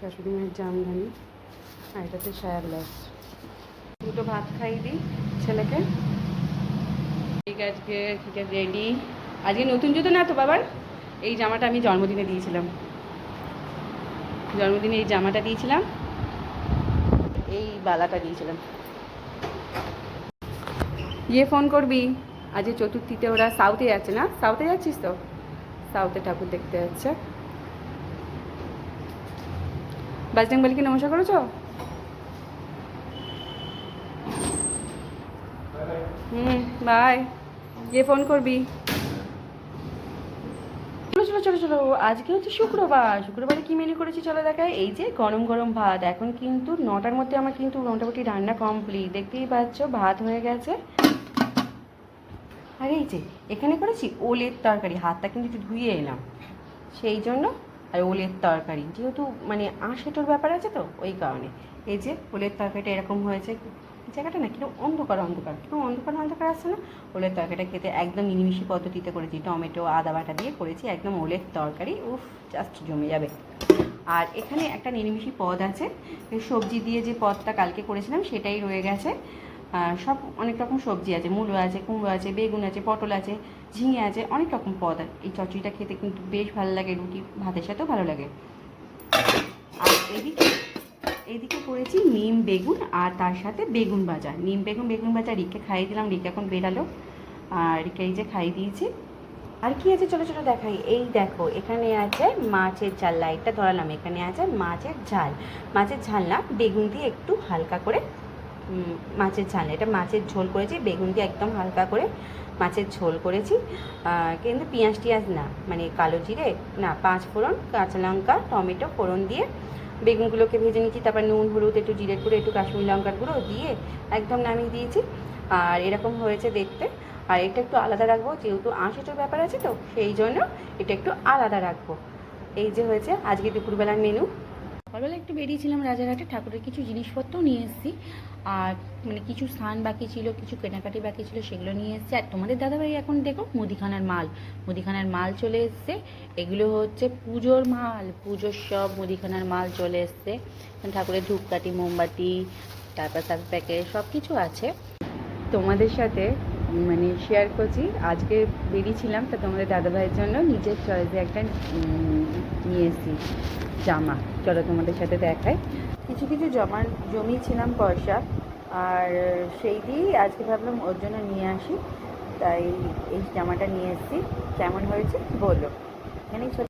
শাশুড়ি মায়ের জামদানি, আর এটাতে সায়া ব্লাউজ। দুটো ভাত খাই দিই ছেলেকে। ঠিক আজকে ঠিক আছে, রেডি। আজকে নতুন জুতো না তো বাবার, এই জামাটা আমি জন্মদিনে দিয়েছিলাম, জন্মদিনে এই জামাটা দিয়েছিলাম, এই বালাটা দিয়েছিলাম। ইয়ে ফোন করবি, আজ চতুর্থীতে ওরা সাউথে যাচ্ছে না? সাউথে যাচ্ছিস তো? সাউথে ঠাকুর দেখতে যাচ্ছে। বাজরং বলিকে নমস্কার করেছো? বাই। গিয়ে ফোন করবি। চলো চলো চলো চলো, আজকে হচ্ছে শুক্রবার। শুক্রবারে কি মেনু করেছি চলো দেখায়। এই যে গরম গরম ভাত, এখন কিন্তু 9টার মধ্যে আমার কিন্তু মোটামুটি রান্না কমপ্লিট, দেখতেই পাচ্ছ ভাত হয়ে গেছে। আর এই যে এখানে করেছি ওলের তরকারি, হাতটা কিন্তু একটু ধুয়ে এলাম সেই জন্য। আর ওলের তরকারি যেহেতু মানে আঁশেটোর ব্যাপার আছে তো ওই কারণে। এই যে ওলের তরকারিটা এরকম হয়েছে, জায়গাটা না কিরকম অন্ধকার অন্ধকার, কিরকম অন্ধকার অন্ধকার আসছে না? ওলের তরকারিটা খেতে একদম নিরামিষি পদ্ধতিতে করেছি, টমেটো আদা বাটা দিয়ে করেছি একদম ওলের তরকারি, উফ জাস্ট জমে যাবে। আর এখানে একটা নিরামিষি পদ আছে, সবজি দিয়ে যে পদটা কালকে করেছিলাম সেটাই রয়ে গেছে। সব অনেক রকম সবজি আছে, মূলো আছে, কুমড়ো আছে, বেগুন আছে, পটল আছে, ঝিঙে আছে, অনেক রকম পদ। এই চচ্চড়িটা খেতে কিন্তু বেশ ভালো লাগে, রুটি ভাতের সাথেও ভালো লাগে। আর এইদিকে করেছি নিম বেগুন আর তার সাথে বেগুন ভাজা। নিম বেগুন ভাজা রিকে খাইয়ে দিলাম, রিকে এখন বেরালো, আর রিকে এই যে খাইয়ে দিয়েছি। আর কি আছে চলো চলো দেখাই। এই দেখো এখানে আছে মাছের ঝাল, লাইটটা ধরালাম, এখানে আছে মাছের ঝাল। মাছের ঝাল না, বেগুন দিয়ে একটু হালকা করে মাছের ঝাল, এটা মাছের ঝোল করেছি, বেগুন দিয়ে একদম হালকা করে মাছের ঝোল করেছি। কিন্তু পেঁয়াজ টিয়াজ না, মানে কালো জিরে না, 5 ফোড়ন, কাঁচা লঙ্কা, টমেটো ফোড়ন দিয়ে বেগুনগুলোকে ভেজে নিচ্ছি, তারপর নুন হলুদ একটু জিরের গুঁড়ো একটু কাশ্মীরি লঙ্কার গুঁড়ো দিয়ে একদম নামিয়ে দিয়েছি। আর এরকম হয়েছে দেখতে। আর এটা একটু আলাদা রাখবো, যেহেতু আঁশেটোর ব্যাপার আছে তো সেই জন্য এটা একটু আলাদা রাখবো। এই যে হয়েছে আজকে দুপুরবেলার মেনু। সকালবেলা একটু বেরিয়েছিলাম রাজারহাটে, ঠাকুরের কিছু জিনিসপত্রও নিয়ে এসেছি। আর মানে কিছু স্নান বাকি ছিল, কিছু কেনাকাটি বাকি ছিল, সেগুলো নিয়ে এসেছি। আর তোমাদের দাদাভাই এখন দেখো মুদিখানার মাল চলে এসছে। এগুলো হচ্ছে পুজোর মাল, পুজোর সব মুদিখানার মাল চলে এসছে। ঠাকুরের ধূপকাঠি, মোমবাতি, তারপর প্যাকেট সব কিছু আছে। তোমাদের সাথে মানে শেয়ার করছি, আজকে বেরিয়েছিলাম তা তোমাদের দাদাভাইয়ের জন্য নিজের চয়েসে একটা নিয়ে এসেছি জামা। চলো তোমাদের সাথে দেখাই। কিছু কিছু জমিয়েছিলাম পয়সা, আর সেই দিয়েই আজকে ভাবলাম ওর জন্য নিয়ে আসি, তাই এই জামাটা নিয়ে এসেছি। কেমন হয়েছে বলো। এখানেই